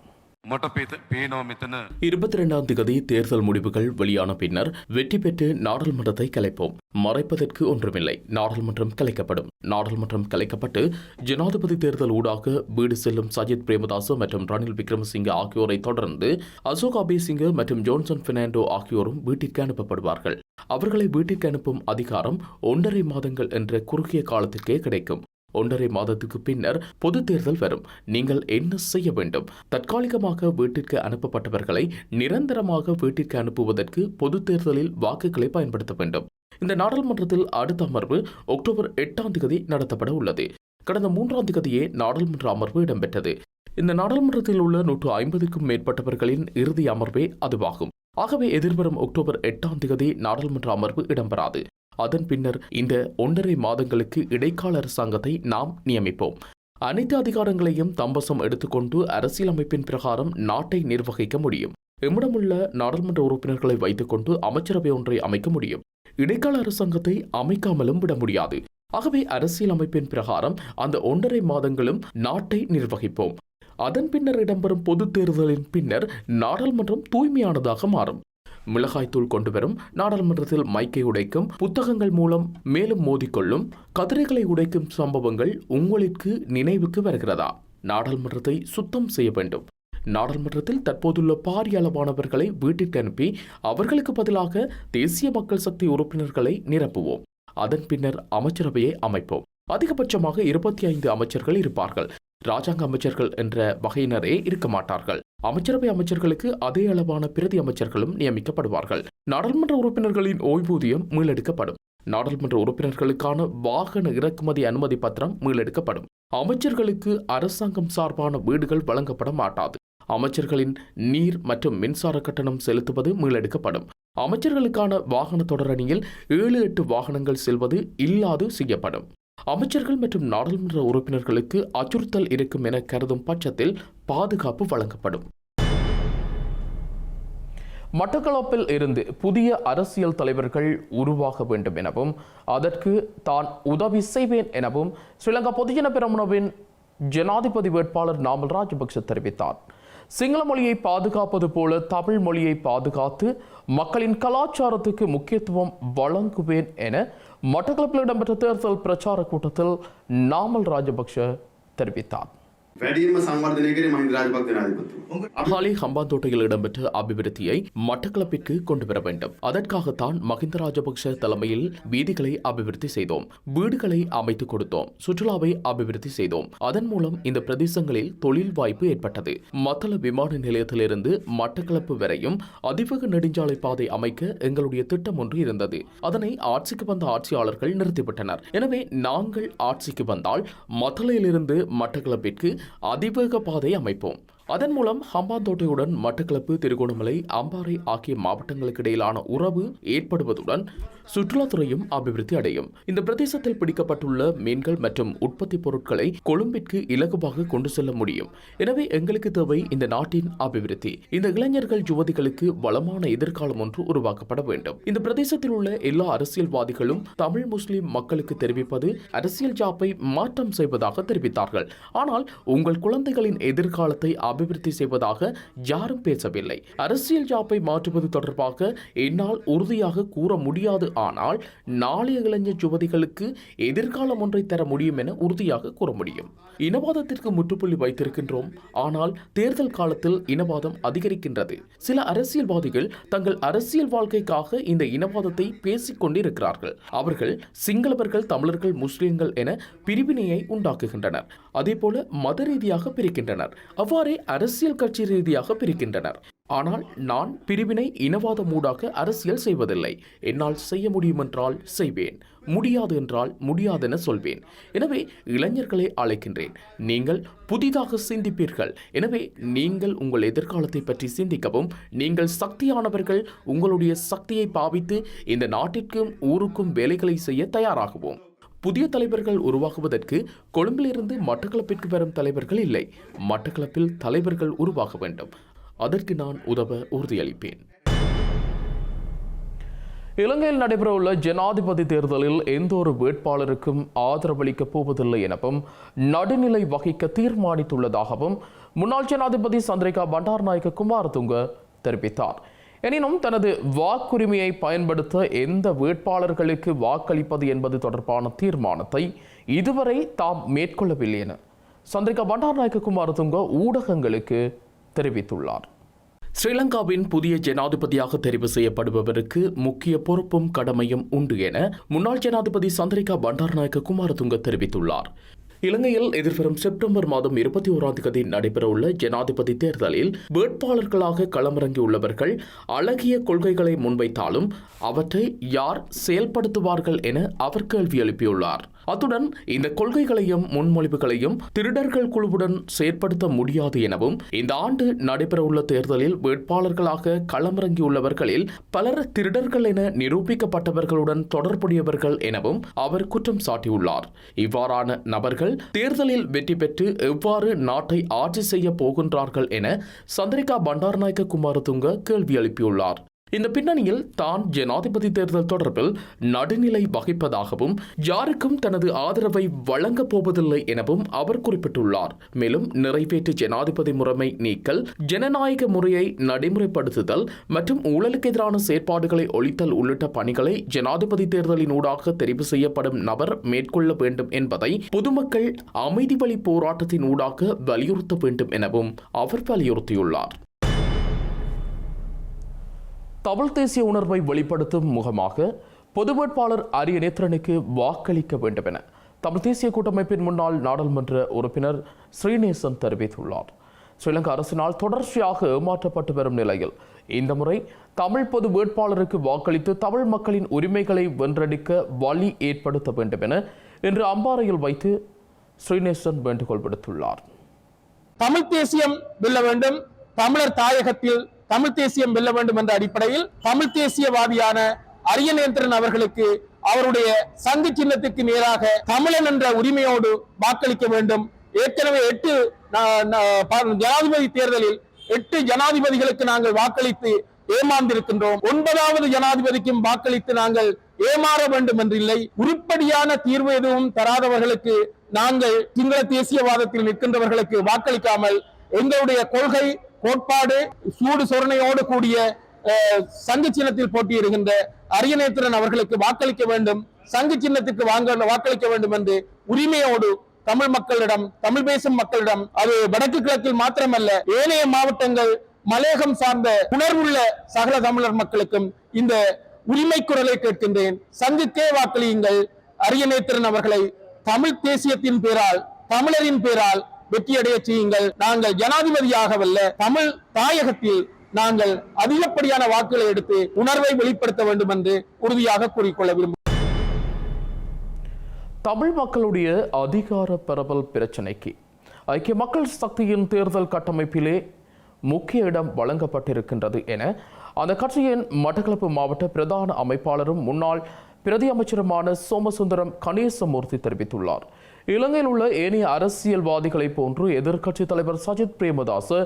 22ஆம் தேதி தேர்தல் முடிவுகள் வெளியான பின்னர் வெற்றி பெற்று நாடாளுமன்றத்தை கலைப்போம். மறைப்பதற்கு ஒன்றுமில்லை. நாடாளுமன்றம் கலைக்கப்படும். நாடாளுமன்றம் கலைக்கப்பட்டு ஜனாதிபதி தேர்தல் ஊடாக வீடு செல்லும் சஜித் பிரேமதாச மற்றும் ரணில் விக்ரமசிங்கே ஆகியோரை தொடர்ந்து அசோக் அபேசிங்க மற்றும் ஜோன்சன் பெர்னாண்டோ ஆகியோரும் வீட்டிற்கு அனுப்பப்படுவார்கள். அவர்களை வீட்டிற்கு அனுப்பும் அதிகாரம் 1.5 மாதங்கள் என்ற குறுகிய காலத்திற்கே கிடைக்கும். 1.5 மாதத்துக்கு பின்னர் பொது தேர்தல் வரும். நீங்கள் என்ன செய்ய வேண்டும்? தற்காலிகமாக வீட்டிற்கு அனுப்பப்பட்டவர்களை நிரந்தரமாக வீட்டிற்கு அனுப்புவதற்கு பொது தேர்தலில் வாக்குகளை பயன்படுத்த வேண்டும். இந்த நாடாளுமன்றத்தில் அடுத்த அமர்வு அக்டோபர் 8ஆம் தேதி நடத்தப்பட உள்ளது. கடந்த 3ஆம் தேதியே நாடாளுமன்ற அமர்வு இடம்பெற்றது. இந்த நாடாளுமன்றத்தில் உள்ள 150க்கும் மேற்பட்டவர்களின் இறுதி அமர்வே அதுவாகும். ஆகவே எதிர்வரும் அக்டோபர் 8ஆம் தேதி நாடாளுமன்ற அமர்வு இடம்பெறாது. அதன் பின்னர் இந்த 1.5 மாதங்களுக்கு இடைக்கால அரசாங்கத்தை நாம் நியமிப்போம். அனைத்து அதிகாரங்களையும் தம்பசம் எடுத்துக்கொண்டு அரசியலமைப்பின் பிரகாரம் நாட்டை நிர்வகிக்க முடியும். எம்மிடமுள்ள நாடாளுமன்ற உறுப்பினர்களை வைத்துக்கொண்டு அமைச்சரவை ஒன்றை அமைக்க முடியும். இடைக்கால அரசாங்கத்தை அமைக்காமலும் விட முடியாது. ஆகவே அரசியலமைப்பின் பிரகாரம் அந்த 1.5 மாதங்களும் நாட்டை நிர்வகிப்போம். அதன் பின்னர் இடம்பெறும் பொது தேர்தலின் பின்னர் நாடாளுமன்றம் தூய்மையானதாக மாறும். மிளகாய்த்தூள் கொண்டு வரும், நாடாளுமன்றத்தில் மைக்கை உடைக்கும், புத்தகங்கள் மூலம் மேலும் மோதிக்கொள்ளும், கதிரைகளை உடைக்கும் சம்பவங்கள் உங்களுக்கு நினைவுக்கு வருகிறதா? நாடாளுமன்றத்தை சுத்தம் செய்ய வேண்டும். நாடாளுமன்றத்தில் தற்போதுள்ள பாரிய அளவானவர்களை வீட்டிற்கு அனுப்பி அவர்களுக்கு பதிலாக தேசிய மக்கள் சக்தி உறுப்பினர்களை நிரப்புவோம். அதன் பின்னர் அமைச்சரவையை அமைப்போம். அதிகபட்சமாக 25 அமைச்சர்கள் இருப்பார்கள். ராஜாங்க அமைச்சர்கள் என்ற வகையினரே இருக்க மாட்டார்கள். அமைச்சரவை அமைச்சர்களுக்கு அதே அளவான பிரதி அமைச்சர்களும் நியமிக்கப்படுவார்கள். நாடாளுமன்ற உறுப்பினர்களின் ஓய்வூதியம் மீளெடுக்கப்படும். நாடாளுமன்ற உறுப்பினர்களுக்கான வாகன இறக்குமதி அனுமதி பத்திரம் மீளெடுக்கப்படும். அமைச்சர்களுக்கு அரசாங்கம் சார்பான வீடுகள் வழங்கப்பட மாட்டாது. அமைச்சர்களின் நீர் மற்றும் மின்சார கட்டணம் செலுத்துவது மீளெடுக்கப்படும். அமைச்சர்களுக்கான வாகன தொடரணியில் 7-8 வாகனங்கள் செல்வது இல்லாது செய்யப்படும். அமைச்சர்கள் மற்றும் நாடாளுமன்ற உறுப்பினர்களுக்கு அச்சுறுத்தல் இருக்கும் என கருதும் பட்சத்தில் பாதுகாப்பு வழங்கப்படும். மட்டக்களப்பில் இருந்து புதிய அரசியல் தலைவர்கள் உருவாக வேண்டும் எனவும் அதற்கு தான் உதவி செய்வேன் எனவும் ஸ்ரீலங்கா பொதுஜன பெரமுனவின் ஜனாதிபதி வேட்பாளர் நாமல் ராஜபக்ஷ தெரிவித்தார். சிங்கள மொழியை பாதுகாப்பது போல தமிழ் மொழியை பாதுகாத்து மக்களின் கலாச்சாரத்துக்கு முக்கியத்துவம் வழங்குவேன் என மட்டக்களப்பில் இடம்பெற்ற தேர்தல் பிரச்சார கூட்டத்தில் நாமல் ராஜபக்ஷ தெரிவித்தார். அகாலி ஹம்பாந்தோட்டையில் இடம்பெற்ற அபிவிருத்தியை மட்டக்களப்பிற்கு கொண்டு வர வேண்டும். அதற்காகத்தான் மஹிந்த ராஜபக்ஷ தலைமையில் வீதிகளை அபிவிருத்தி செய்தோம், வீடுகளை அமைத்துக் கொடுத்தோம், சுற்றுலாவை அபிவிருத்தி செய்தோம். அதன் மூலம் இந்த பிரதேசங்களில் தொழில் வாய்ப்பு ஏற்பட்டது. மத்தள விமான நிலையத்திலிருந்து மட்டக்களப்பு வரையும் அதிவேக நெடுஞ்சாலை பாதை அமைக்க எங்களுடைய திட்டம் ஒன்று இருந்தது. அதனை ஆட்சிக்கு வந்த ஆட்சியாளர்கள் நிறுத்திவிட்டனர். எனவே நாங்கள் ஆட்சிக்கு வந்தால் மத்தளையிலிருந்து மட்டக்களப்பிற்கு அதிவேக பாதை அமைப்போம். அதன் மூலம் ஹம்பாந்தோட்டையுடன் மட்டக்களப்பு, திருகோணமலை, அம்பாறை ஆகிய மாவட்டங்களுக்கு இடையிலான உறவு ஏற்படுவதுடன் சுற்றுலாத்துறையும் அபிவிருத்தி அடையும். இந்த பிரதேசத்தில் பிடிக்கப்பட்டுள்ள மீன்கள் மற்றும் உற்பத்தி பொருட்களை கொழும்பிற்கு இலகுவாக கொண்டு செல்ல முடியும். எனவே எங்களுக்கு தேவை இந்த நாட்டின் அபிவிருத்தி. இந்த இளைஞர்கள், யுவதிகளுக்கு வளமான எதிர்காலம் ஒன்று உருவாக்கப்பட வேண்டும். இந்த பிரதேசத்தில் உள்ள எல்லா அரசியல்வாதிகளும் தமிழ் முஸ்லிம் மக்களுக்கு தெரிவிப்பது அரசியல் ஜாப்பை மாற்றம் செய்வதாக தெரிவித்தார்கள். ஆனால் உங்கள் குழந்தைகளின் எதிர்காலத்தை அபிவிருத்தி செய்வதாக யாரும் பேசவில்லை. அரசியல் ஜாப்பை மாற்றுவது தொடர்பாக என்னால் உறுதியாக கூற முடியாது. ஆனால் நாளைய இளைஞர் யுவதிகளுக்கு எதிர்காலம் ஒன்றை தர முடியும் என உறுதியாக கூற முடியும். இனவாதத்திற்கு முற்றுப்புள்ளி வைத்திருக்கின்றோம். ஆனால் தேர்தல் காலத்தில் இனவாதம் அதிகரிக்கின்றது. சில அரசியல்வாதிகள் தங்கள் அரசியல் வாழ்க்கைக்காக இந்த இனவாதத்தை பேசிக் கொண்டிருக்கிறார்கள். அவர்கள் சிங்களவர்கள், தமிழர்கள், முஸ்லிம்கள் என பிரிவினையை உண்டாக்குகின்றனர். அதேபோல மத ரீதியாக பிரிக்கின்றனர். அவ்வாறே அரசியல் கட்சி ரீதியாக பிரிக்கின்றனர். ஆனால் நான் பிரிவினை, இனவாத மூடாக அரசியல் செய்வதில்லை. என்னால் செய்ய முடியுமென்றால் செய்வேன். முடியாது என்றால் முடியாதென சொல்வேன். எனவே இளைஞர்களை அழைக்கின்றேன். நீங்கள் புதிதாக சிந்திப்பீர்கள். எனவே நீங்கள் உங்கள் எதிர்காலத்தை பற்றி சிந்திக்கவும், நீங்கள் சக்தியானவர்கள், உங்களுடைய சக்தியை பாவித்து இந்த நாட்டிற்கும் ஊருக்கும் வேலைகளை செய்ய தயாராகவும். புதிய தலைவர்கள் உருவாகுவதற்கு கொழும்பிலிருந்து மட்டக்களப்பிற்கு வரும் தலைவர்கள் இல்லை. மட்டக்களப்பில் தலைவர்கள் உருவாக வேண்டும். அதற்கு நான் உதவ உறுதியளிப்பேன். இலங்கையில் நடைபெறவுள்ள ஜனாதிபதி தேர்தலில் எந்த ஒரு வேட்பாளருக்கும் ஆதரவளிக்கப் போவதில்லை எனவும் நடுநிலை வகிக்க தீர்மானித்துள்ளதாகவும் முன்னாள் ஜனாதிபதி சந்திரிகா பண்டாரநாயக்க குமாரதுங்க தெரிவித்தார். எனினும் தனது வாக்குரிமையை பயன்படுத்த எந்த வேட்பாளர்களுக்கு வாக்களிப்பது என்பது தொடர்பான தீர்மானத்தை இதுவரை தாம் மேற்கொள்ளவில்லை என சந்திரிகா பண்டாரநாயக்க குமாரதுங்க ஊடகங்களுக்கு தெரிவித்துள்ளார். ஸ்ரீலங்காவின் புதிய ஜனாதிபதியாக தெரிவு செய்யப்படுபவருக்கு முக்கிய பொறுப்பும் கடமையும் உண்டு என முன்னாள் ஜனாதிபதி சந்திரிகா பண்டாரநாயக்க குமாரதுங்க தெரிவித்துள்ளார். இலங்கையில் எதிர்வரும் செப்டம்பர் மாதம் 21ஆம் தேதி நடைபெறவுள்ள ஜனாதிபதி தேர்தலில் வேட்பாளர்களாக களமிறங்கியுள்ளவர்கள் அழகிய கொள்கைகளை முன்வைத்தாலும் அவற்றை யார் செயல்படுத்துவார்கள் என அவர் கேள்வி எழுப்பியுள்ளார். அத்துடன் இந்த கொள்கைகளையும் முன்மொழிவுகளையும் திருடர்கள் குழுவுடன் செயற்படுத்த முடியாது எனவும், இந்த ஆண்டு நடைபெறவுள்ள தேர்தலில் வேட்பாளர்களாக களமிறங்கியுள்ளவர்களில் பலர் திருடர்கள் என நிரூபிக்கப்பட்டவர்களுடன் தொடர்புடையவர்கள் எனவும் அவர் குற்றம் சாட்டியுள்ளார். இவ்வாறான நபர்கள் தேர்தலில் வெற்றி பெற்று எவ்வாறு நாட்டை ஆட்சி செய்ய போகின்றார்கள் என சந்திரிகா பண்டாரநாயக்க குமாரதுங்க கேள்வி எழுப்பியுள்ளார். இந்த பின்னணியில் தான் ஜனாதிபதி தேர்தல் தொடர்பில் நடுநிலை வகிப்பதாகவும் யாருக்கும் தனது ஆதரவை வழங்கப் போவதில்லை எனவும் அவர் குறிப்பிட்டுள்ளார். மேலும் நிறைவேற்று ஜனாதிபதி முறைமை நீக்கல், ஜனநாயக முறையை நடைமுறைப்படுத்துதல் மற்றும் ஊழலுக்கு எதிரான செயற்பாடுகளை ஒழித்தல் உள்ளிட்ட பணிகளை ஜனாதிபதி தேர்தலினூடாக தெரிவு செய்யப்படும் நபர் மேற்கொள்ள வேண்டும் என்பதை பொதுமக்கள் அமைதி வழி போராட்டத்தின் ஊடாக வலியுறுத்த வேண்டும் எனவும் அவர் வலியுறுத்தியுள்ளார். தமிழ் தேசிய உணர்வை வெளிப்படுத்தும் முகமாக பொது வேட்பாளர் அரிய நேத்திரனுக்கு வாக்களிக்க வேண்டும் என தமிழ் தேசிய கூட்டமைப்பின் முன்னாள் நாடாளுமன்ற உறுப்பினர் ஸ்ரீநேசன் தெரிவித்துள்ளார். ஸ்ரீலங்கா அரசினால் தொடர்ச்சியாக ஏமாற்றப்பட்டு வரும் நிலையில் இந்த முறை தமிழ் பொது வேட்பாளருக்கு வாக்களித்து தமிழ் மக்களின் உரிமைகளை வென்றெடுக்க வழி ஏற்படுத்த வேண்டும் என இன்று அம்பாறையில் வைத்து ஸ்ரீநேசன் வேண்டுகோள் விடுத்துள்ளார். தமிழ் தேசியம் வெல்ல வேண்டும், தமிழர் தாயகத்தில் தமிழ் தேசியம் வெல்ல வேண்டும் என்ற அடிப்படையில் தமிழ் தேசியவாதியான அரியநேந்திரன் அவர்களுக்கு அவருடைய சங்கு சின்னத்துக்கு நேராக தமிழன் என்ற உரிமையோடு வாக்களிக்க வேண்டும். ஏற்கனவே 8 ஜனாதிபதி தேர்தலில் 8 ஜனாதிபதிகளுக்கு நாங்கள் வாக்களித்து ஏமாந்திருக்கின்றோம். 9வது ஜனாதிபதிக்கும் வாக்களித்து நாங்கள் ஏமாற வேண்டும் என்றில்லை. உருப்படியான தீர்வு எதுவும் தராதவர்களுக்கு நாங்கள் சிங்கள தேசியவாதத்தில் நிற்கின்றவர்களுக்கு வாக்களிக்காமல் எங்களுடைய கொள்கை கோட்பாடு சூடு சொரணையோடு கூடிய சங்கு சின்னத்தில் போட்டியிடுகின்ற அரியநேத்திரன் அவர்களுக்கு வாக்களிக்க வேண்டும், சங்கு சின்னத்துக்கு வாக்களிக்க வேண்டும் என்று உரிமையோடு தமிழ் மக்களிடம், தமிழ் பேசும் மக்களிடம், அது வடக்கு கிழக்கில் மாத்திரமல்ல ஏனைய மாவட்டங்கள் மலையகம் சார்ந்த உணர்வுள்ள சகல தமிழர் மக்களுக்கும் இந்த உரிமை குரலை கேட்கின்றேன். சங்குக்கே வாக்களியுங்கள். அரியநேத்திரன் அவர்களை தமிழ் தேசியத்தின் பேரால், தமிழரின் பேரால் வெற்றியடைய செய்யுங்கள். நாங்கள் ஜனாதிபதியாகவல்ல, தமிழ் தாயகத்தில் நாங்கள் அதிகப்படியான வாக்குகளை எடுத்து உணர்வை வெளிப்படுத்த வேண்டும் என்று உறுதியாக கூறிக்கொள்ள விரும்புகிறேன். தமிழ் மக்களுடைய அதிகார பரவல் பிரச்சினைக்கு ஐக்கிய மக்கள் சக்தியின் தேர்தல் கட்டமைப்பிலே முக்கிய இடம் வழங்கப்பட்டிருக்கின்றது என அந்த கட்சியின் மட்டக்களப்பு மாவட்ட பிரதான அமைப்பாளரும் முன்னாள் பிரதி அமைச்சருமான சோமசுந்தரம் கணேசமூர்த்தி தெரிவித்துள்ளார். இலங்கையில் உள்ள ஏனைய அரசியல்வாதிகளை போன்று எதிர்க்கட்சித் தலைவர் சஜித் பிரேமதாச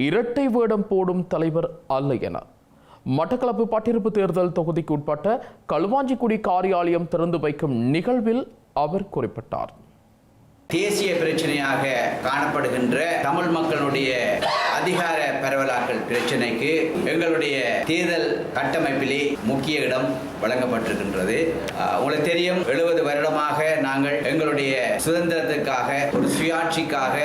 இரட்டை வேடம் போடும் தலைவர் அல்ல என மட்டக்களப்பு பட்டிருப்பு தேர்தல் தொகுதிக்கு உட்பட்ட களுவாஞ்சிக்குடி காரியாலயம் திறந்து வைக்கும் நிகழ்வில் அவர் குறிப்பிட்டார். தேசிய பிரச்சனையாக காணப்படுகின்ற தமிழ் மக்களுடைய அதிகார பரவலாக்கல் பிரச்சனைக்கு எங்களுடைய தேர்தல் கட்டமைப்பிலே முக்கிய இடம் வழங்கப்பட்டிருக்கின்றது. உங்களுக்கு தெரியும், 70 வருடமாக நாங்கள் எங்களுடைய சுதந்திரத்துக்காக, ஒரு சுயாட்சிக்காக,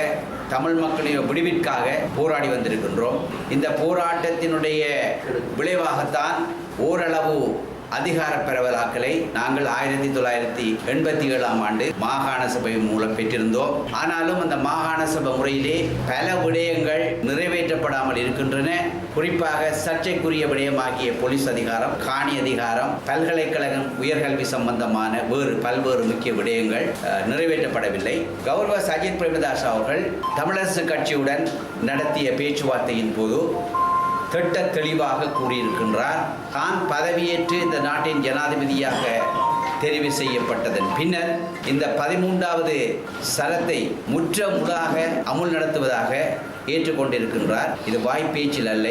தமிழ் மக்களுடைய விடுவிற்காக போராடி வந்திருக்கின்றோம். இந்த போராட்டத்தினுடைய விளைவாகத்தான் ஓரளவு அதிகார பரவலாக்கலை நாங்கள் 1987ஆம் ஆண்டு மாகாண சபை மூலம் பெற்றிருந்தோம். ஆனாலும் அந்த மாகாண சபை முறையிலே பல விடயங்கள் நிறைவேற்றப்படாமல் இருக்கின்றன. குறிப்பாக சர்ச்சைக்குரிய விடயமாகிய போலீஸ் அதிகாரம், காணி அதிகாரம், பல்கலைக்கழகம் உயர்கல்வி சம்பந்தமான பல்வேறு முக்கிய விடயங்கள் நிறைவேற்றப்படவில்லை. கௌரவ சஜித் பிரேமதாஸ் அவர்கள் தமிழரசு கட்சியுடன் நடத்திய பேச்சுவார்த்தையின் போது திட்ட தெளிவாக கூறியிருக்கின்றார். தான் பதவியேற்று இந்த நாட்டின் ஜனாதிபதியாக தெரிவு செய்யப்பட்டதன் பின்னர் இந்த 13வது சரத்தை முற்றாக அமுல் நடத்துவதாக ஏற்றுக்கொண்டிருக்கின்றார். இது வாய்ப்பேச்சில் அல்ல,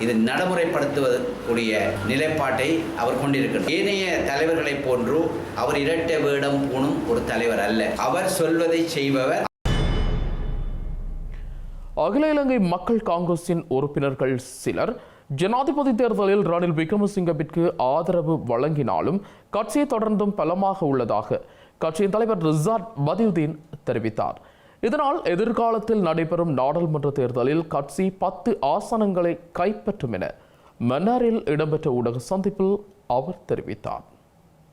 இது நடைமுறைப்படுத்துவதற்குரிய நிலைப்பாட்டை அவர் கொண்டிருக்கிறார். ஏனைய தலைவர்களைப் போன்று அவர் இரட்டை வேடம் பூணும் ஒரு தலைவர் அல்ல. அவர் சொல்வதை செய்பவர். அகில இலங்கை மக்கள் காங்கிரசின் உறுப்பினர்கள் சிலர் ஜனாதிபதி தேர்தலில் ரணில் விக்ரமசிங்கவிற்கு ஆதரவு வழங்கினாலும் கட்சியை தொடர்ந்தும் பலமாக உள்ளதாக கட்சியின் தலைவர் ரிசாட் பதியுதீன் தெரிவித்தார். இதனால் எதிர்காலத்தில் நடைபெறும் நாடாளுமன்ற தேர்தலில் கட்சி 10 ஆசனங்களை கைப்பற்றும் என மன்னாரில் இடம்பெற்ற ஊடக சந்திப்பில் அவர் தெரிவித்தார்.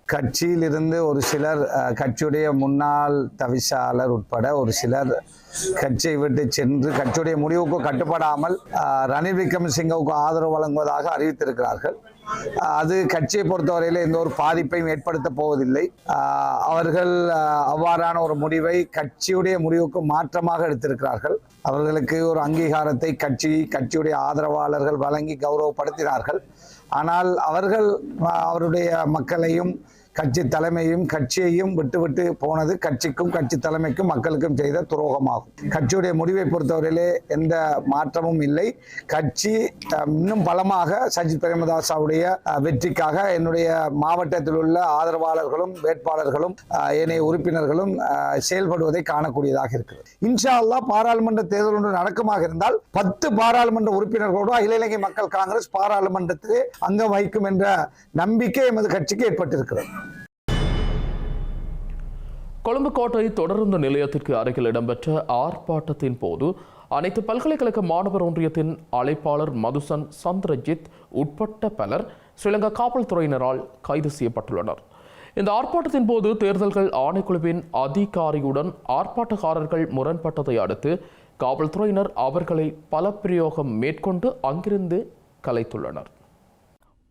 கட்சியிலிருந்து ஒரு சிலர், கட்சியுடைய முன்னாள் தவிசாளர் உட்பட ஒரு சிலர் கட்சியை விட்டு சென்று கட்சியுடைய முடிவுக்கு கட்டுப்படாமல் ரணில் விக்ரமசிங்கவுக்கு ஆதரவு வழங்குவதாக அறிவித்திருக்கிறார்கள். அது கட்சியை பொறுத்தவரையில் எந்த ஒரு பாதிப்பையும் ஏற்படுத்த போவதில்லை. அவர்கள் அவ்வாறான ஒரு முடிவை கட்சியுடைய முடிவுக்கு மாற்றமாக எடுத்திருக்கிறார்கள். அவர்களுக்கு ஒரு அங்கீகாரத்தை கட்சியுடைய ஆதரவாளர்கள் வழங்கி கௌரவப்படுத்தினார்கள். ஆனால் அவர்கள் அவருடைய மக்களையும் கட்சி தலைமையும் கட்சியையும் விட்டுவிட்டு போனது கட்சிக்கும் கட்சி தலைமைக்கும் மக்களுக்கும் செய்த துரோகமாகும். கட்சியுடைய முடிவை பொறுத்தவரையிலே எந்த மாற்றமும் இல்லை. கட்சி இன்னும் பலமாக சஜித் பிரேமதாசவுடைய வெற்றிக்காக என்னுடைய மாவட்டத்தில் உள்ள ஆதரவாளர்களும் வேட்பாளர்களும் ஏனைய உறுப்பினர்களும் செயல்படுவதை காணக்கூடியதாக இருக்கிறது. இன்ஷா அல்லாஹ் பாராளுமன்ற தேர்தல் ஒன்று நடக்குமாக இருந்தால் 10 பாராளுமன்ற உறுப்பினர்களோடு அகில இலங்கை மக்கள் காங்கிரஸ் பாராளுமன்றத்திலே அங்கம் வகிக்கும் என்ற நம்பிக்கை எமது கட்சிக்கு ஏற்பட்டிருக்கிறது. கொழும்பு கோட்டை தொடருந்து நிலையத்திற்கு அருகில் இடம்பெற்ற ஆர்ப்பாட்டத்தின் போது அனைத்து பல்கலைக்கழக மாணவர் ஒன்றியத்தின் அழைப்பாளர் மதுசன் சந்திரஜித் உட்பட்ட பலர் ஸ்ரீலங்கா காவல்துறையினரால் கைது செய்யப்பட்டுள்ளனர். இந்த ஆர்ப்பாட்டத்தின் போது தேர்தல்கள் ஆணைக்குழுவின் அதிகாரியுடன் ஆர்ப்பாட்டக்காரர்கள் முரண்பட்டதை அடுத்து காவல்துறையினர் அவர்களை பலப்பிரயோகம் மேற்கொண்டு அங்கிருந்து கலைத்துள்ளனர்.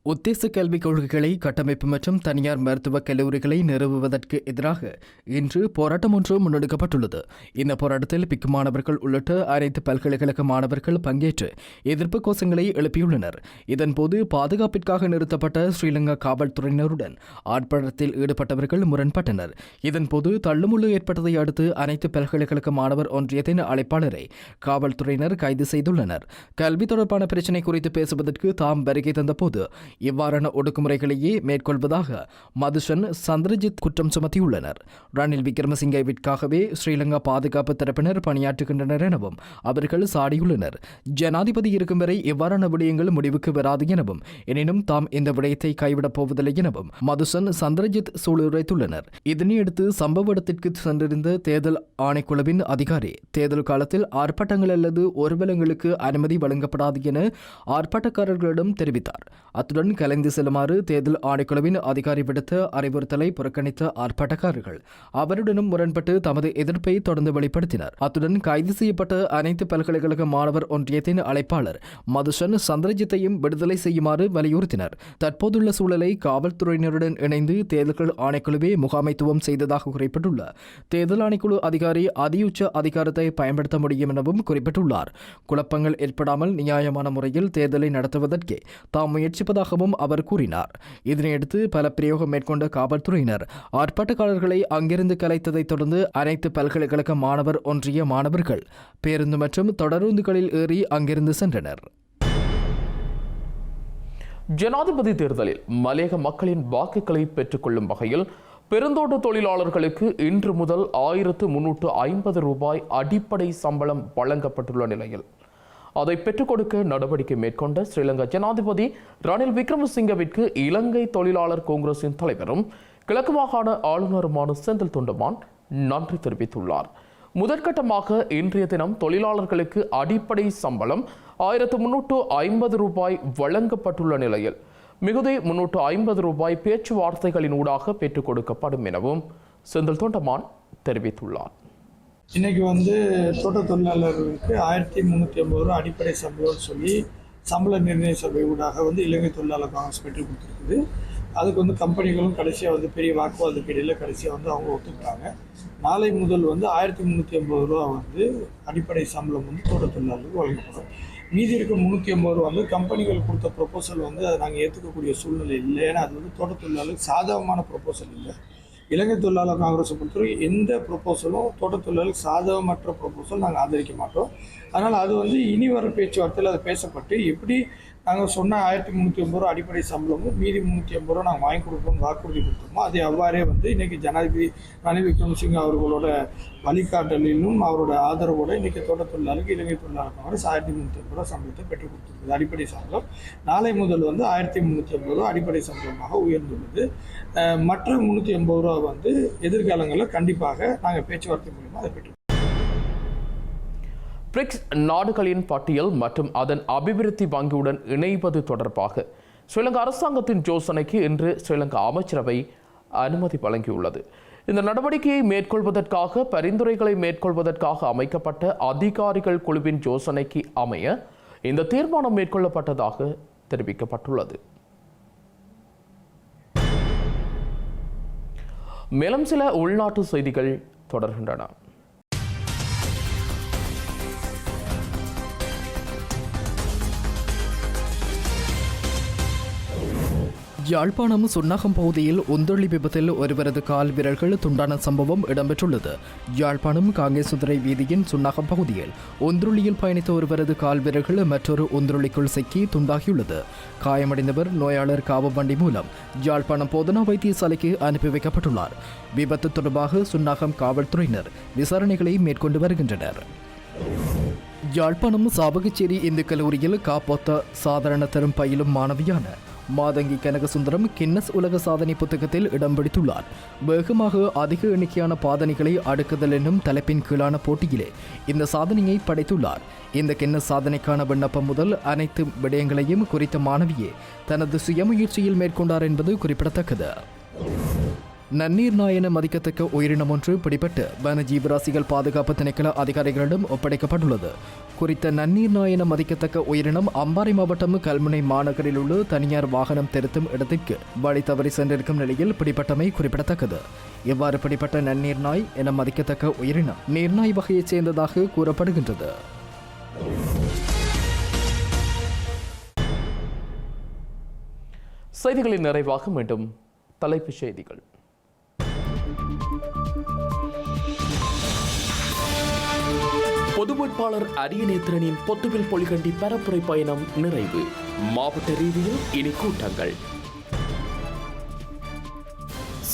உத்தேச கல்விக் கொள்கைகளை கட்டமைப்பு மற்றும் தனியார் மருத்துவக் கல்லூரிகளை நிறுவுவதற்கு எதிராக இன்று போராட்டம் ஒன்று முன்னெடுக்கப்பட்டுள்ளது. இந்த போராட்டத்தில் பிக்கு மாணவர்கள் உள்ளிட்ட அனைத்து பல்கலைக்கழக மாணவர்கள் பங்கேற்று எதிர்ப்பு கோஷங்களை எழுப்பியுள்ளனர். இதன்போது பாதுகாப்பிற்காக நிறுத்தப்பட்ட ஸ்ரீலங்கா காவல்துறையினருடன் ஆர்ப்பாட்டத்தில் ஈடுபட்டவர்கள் முரண்பட்டனர். இதன்போது தள்ளுமுள்ளு ஏற்பட்டதை அடுத்து அனைத்து பல்கலைக்கழக மாணவர் ஒன்றியத்தின் அழைப்பாளரை காவல்துறையினர் கைது செய்துள்ளனர். கல்வி தொடர்பான பிரச்சினை குறித்து பேசுவதற்கு தாம் வருகை தந்தபோது இவ்வாறான ஒடுக்குமுறைகளையே மேற்கொள்வதாக மதுசன் சந்திரஜித் குற்றம் சுமத்தியுள்ளனர். ரணில் விக்ரமசிங்கவிற்காகவே ஸ்ரீலங்கா பாதுகாப்பு தரப்பினர் பணியாற்றுகின்றனர் எனவும் அவர்கள் சாடியுள்ளனர். ஜனாதிபதி இருக்கும் வரை இவ்வாறான விடயங்கள் முடிவுக்கு வராது எனவும் எனினும் தாம் இந்த விடயத்தை கைவிடப் போவதில்லை எனவும் மதுசன் சந்திரஜித் சூளுரைத்துள்ளனர். இதனையடுத்து சம்பவ இடத்திற்கு சென்றிருந்த தேர்தல் ஆணைக்குழுவின் அதிகாரி தேர்தல் காலத்தில் ஆர்ப்பாட்டங்கள் அல்லது ஊர்வலங்களுக்கு அனுமதி வழங்கப்படாது என ஆர்ப்பாட்டக்காரர்களிடம் தெரிவித்தார். அத்துடன் கலைந்து செல்லுமாறு தேர்தல் ஆணைக்குழுவின் அதிகாரி விடுத்த அறிவுறுத்தலை புறக்கணித்த ஆர்ப்பாட்டக்காரர்கள் அவருடனும் முரண்பட்டு தமது எதிர்ப்பை தொடர்ந்து வெளிப்படுத்தினர். அத்துடன் கைது செய்யப்பட்ட அனைத்து பல்கலைக்கழக மாணவர் ஒன்றியத்தின் அழைப்பாளர் மதுசன் சந்திரஜித்தையும் விடுதலை செய்யுமாறு வலியுறுத்தினர். தற்போதுள்ள சூழலை காவல்துறையினருடன் இணைந்து தேர்தல்கள் ஆணைக்குழுவே முகாமைத்துவம் செய்ததாக குறிப்பிட்டுள்ள தேர்தல் ஆணைக்குழு அதிகாரி அதியுச்ச அதிகாரத்தை பயன்படுத்த முடியும் எனவும் குறிப்பிட்டுள்ளார். குழப்பங்கள் ஏற்படாமல் நியாயமான முறையில் தேர்தலை நடத்துவதற்கே தாம் முயற்சிப்பதாகவும் அவர் கூறினார். இதனையடுத்து பல பிரயோகம் மேற்கொண்ட காவல்துறையினர் ஆர்ப்பாட்டக்காரர்களை அங்கிருந்து கலைத்ததைத் தொடர்ந்து அனைத்து பல்கலைக்கழக மாணவர் ஒன்றிய மாணவர்கள் பேருந்து மற்றும் தொடருந்துகளில் ஏறி அங்கிருந்து சென்றனர். ஜனாதிபதி தேர்தலில் மலையக மக்களின் வாக்குகளை பெற்றுக்கொள்ளும் வகையில் பெருந்தோட்ட தொழிலாளர்களுக்கு இன்று முதல் 1350 ரூபாய் அடிப்படை சம்பளம் வழங்கப்பட்டுள்ள நிலையில் அதை பெற்றுக் கொடுக்க நடவடிக்கை மேற்கொண்ட ஸ்ரீலங்கா ஜனாதிபதி ரணில் விக்ரமசிங்கவிற்கு இலங்கை தொழிலாளர் காங்கிரசின் தலைவரும் கிழக்கு மாகாண ஆளுநருமான செந்தில் தொண்டமான் நன்றி தெரிவித்துள்ளார். முதற்கட்டமாக இன்றைய தினம் தொழிலாளர்களுக்கு அடிப்படை சம்பளம் 1350 ரூபாய் வழங்கப்பட்டுள்ள நிலையில் மிகுதி ரூபாய் 350 பேச்சுவார்த்தைகளின் ஊடாக பெற்றுக் கொடுக்கப்படும் எனவும் செந்தில் தொண்டமான் தெரிவித்துள்ளார். இன்னைக்கு தோட்ட தொழிலாளர்களுக்கு 1350 ரூபா அடிப்படை சம்பளம் சொல்லி சம்பள நிர்ணய சபை ஊடாக இலங்கை தொழிலாளர் காங்கிரஸ் பெற்றுக் கொடுத்துருக்குது. அதுக்கு கம்பெனிகளும் கடைசியாக பெரிய வாக்குவாதத்துக்கு இடையில் கடைசியாக அவங்க ஒத்துக்கிட்டாங்க. நாளை முதல் 1350 ரூபா அடிப்படை சம்பளம் தோட்ட தொழிலாளர்களுக்கு வழங்கப்படும். மீதி இருக்க 350 ரூபா கம்பெனிகள் கொடுத்த ப்ரொபோசல் அதை நாங்கள் ஏற்றுக்கக்கூடிய சூழ்நிலை இல்லை. ஏன்னா அது தோட்ட தொழிலாளர்களுக்கு சாதகமான ப்ரொபோசல் இல்லை. இலங்கை தொழிலாளர் காங்கிரஸை பொறுத்தவரை எந்த ப்ரொபோசலும் தோட்ட தொழிலாளர்களுக்கு சாதகமற்ற ப்ரொபோசல் நாங்கள் ஆதரிக்க மாட்டோம். அதனால் அது இனி வர பேச்சுவார்த்தையில் அது பேசப்பட்டு எப்படி நாங்கள் சொன்ன 1350 ரூபா அடிப்படை சம்பளமும் மீதி 350 ரூபா நாங்கள் வாங்கி கொடுப்போம்னு வாக்குறுதி கொடுத்தோமோ அதை அவ்வாறே இன்றைக்கி ஜனாதிபதி ரணில் விக்ரமசிங்கே அவர்களோட வழிகாட்டலிலும் அவரோட ஆதரவோடு இன்றைக்கி தோட்ட தொழிலாளருக்கு இலங்கை தொழிலாளர் காங்கிரஸ் 1350 ரூபா சம்பளத்தை பெற்றுக் கொடுத்துருக்குது. அடிப்படை சம்பளம் நாளை முதல் 1350 ரூபா அடிப்படை சம்பளமாக உயர்ந்துள்ளது. மற்ற 350 ரூபா எதிர்காலங்களில் கண்டிப்பாக நாங்கள் பேச்சுவார்த்தை மூலமாக அதை பெற்று. பிரிக்ஸ் நாடுகளின் பட்டியல் மற்றும் அதன் அபிவிருத்தி வங்கியுடன் இணைவது தொடர்பாக ஸ்ரீலங்கா அரசாங்கத்தின் யோசனைக்கு இன்று ஸ்ரீலங்கா அமைச்சரவை அனுமதி வழங்கியுள்ளது. இந்த நடவடிக்கையை மேற்கொள்வதற்காக பரிந்துரைகளை மேற்கொள்வதற்காக அமைக்கப்பட்ட அதிகாரிகள் குழுவின் யோசனைக்கு அமைய இந்த தீர்மானம் மேற்கொள்ளப்பட்டதாக தெரிவிக்கப்பட்டுள்ளது. மேலும் சில உள்நாட்டு செய்திகள் தொடர்கின்றன. யாழ்ப்பாணம் சுன்னாகம் பகுதியில் உந்தொள்ளி விபத்தில் ஒருவரது கால் விரல்கள் துண்டான சம்பவம் இடம்பெற்றுள்ளது. யாழ்ப்பாணம் காங்கேசுதுறை வீதியின் சுன்னாகம் பகுதியில் உந்துருளியில் பயணித்த ஒருவரது கால் விரல்கள் மற்றொரு உந்துருளிக்குள் சிக்கி துண்டாகியுள்ளது. காயமடைந்தவர் நோயாளர் காவ வண்டி மூலம் யாழ்ப்பாணம் போதனா வைத்தியசாலைக்கு அனுப்பி வைக்கப்பட்டுள்ளார். விபத்து தொடர்பாக சுன்னாகம் காவல்துறையினர் விசாரணைகளை மேற்கொண்டு வருகின்றனர். யாழ்ப்பாணம் சாவகச்சேரி இந்து கல்லூரியில் காப்பொத்த சாதாரண தரம் பயிலும் மாணவியான மாதங்கி கனகசுந்தரம் கின்னஸ் உலக சாதனை புத்தகத்தில் இடம் பிடித்துள்ளார். வேகமாக அதிக எண்ணிக்கையான பாதனைகளை அடுக்குதல் என்னும் தலைப்பின் கீழான போட்டியிலே இந்த சாதனையை படைத்துள்ளார். இந்த கின்னஸ் சாதனைக்கான விண்ணப்பம் முதல் அனைத்து விடயங்களையும் குறித்த மாணவியே தனது சுயமுயற்சியில் மேற்கொண்டார் என்பது குறிப்பிடத்தக்கது. நன்னீர் நாய் என மதிக்கத்தக்க உயிரினம் ஒன்று பிடிபட்டு வன ஜீவராசிகள் பாதுகாப்பு திணைக்கள அதிகாரிகளிடம் ஒப்படைக்கப்பட்டுள்ளது. குறித்த நன்னீர் நாய் என மதிக்கத்தக்க உயிரினம் அம்பாறை மாவட்டம் கல்முனை மாநகரில் உள்ள தனியார் வாகனம் திருத்தும் இடத்திற்கு வழி தவறி சென்றிருக்கும் நிலையில் பிடிபட்டமை குறிப்பிடத்தக்கது. இவ்வாறு பிடிப்பட்ட நன்னீர் நாய் என மதிக்கத்தக்க உயிரினம் நீர்நாய் வகையைச் சேர்ந்ததாக கூறப்படுகின்றது. செய்திகளின் நிறைவாக மீண்டும் தலைப்புச் செய்திகள். பொது வேட்பாளர் அரியநேத்திரனின் பொத்துவில் பொலிகண்டி பரப்புரை பயணம் நிறைவு. மாவட்ட ரீதியில் இனி கூட்டங்கள்.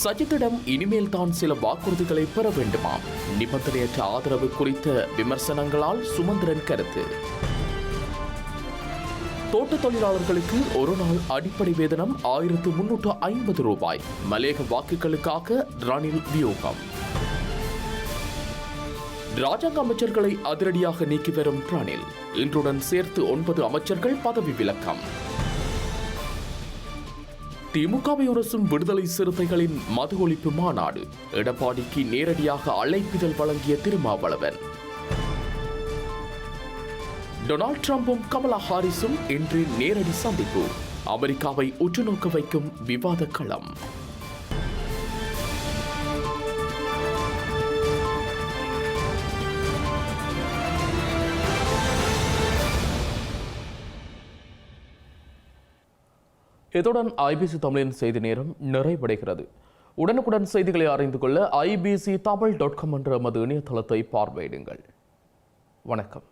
சஜித்திடம் இனிமேல் தான் சில வாக்குறுதிகளை பெற வேண்டுமாம். நிபந்தனையற்ற ஆதரவு குறித்த விமர்சனங்களால் சுமந்திரன் கருத்து. தோட்ட தொழிலாளர்களுக்கு ஒரு நாள் அடிப்படை வேதனம் 1350 ரூபாய். மலேக வாக்குகளுக்காக ரணில் வியூகம். ராஜாங்க அமைச்சர்களை அதிரடியாக நீக்கி வரும் ரணில். இன்றுடன் சேர்த்து 9 அமைச்சர்கள் பதவி விலக்கம். திமுகவை உரசும் விடுதலை சிறுத்தைகளின் மது ஒழிப்பு மாநாடு. எடப்பாடிக்கு நேரடியாக அழைப்பிதழ் வழங்கிய திருமாவளவன். டொனால்ட் ட்ரம்பும் கமலா ஹாரிஸும் இன்று நேரடி சந்திப்பு. அமெரிக்காவை உற்றுநோக்க வைக்கும் விவாத களம். இத்துடன் ஐபிசி தமிழின் செய்தி நேரம் நிறைவடைகிறது. உடனுக்குடன் செய்திகளை அறிந்து கொள்ள ibctamil.com என்ற எமது இணையதளத்தை பார்வையிடுங்கள். வணக்கம்.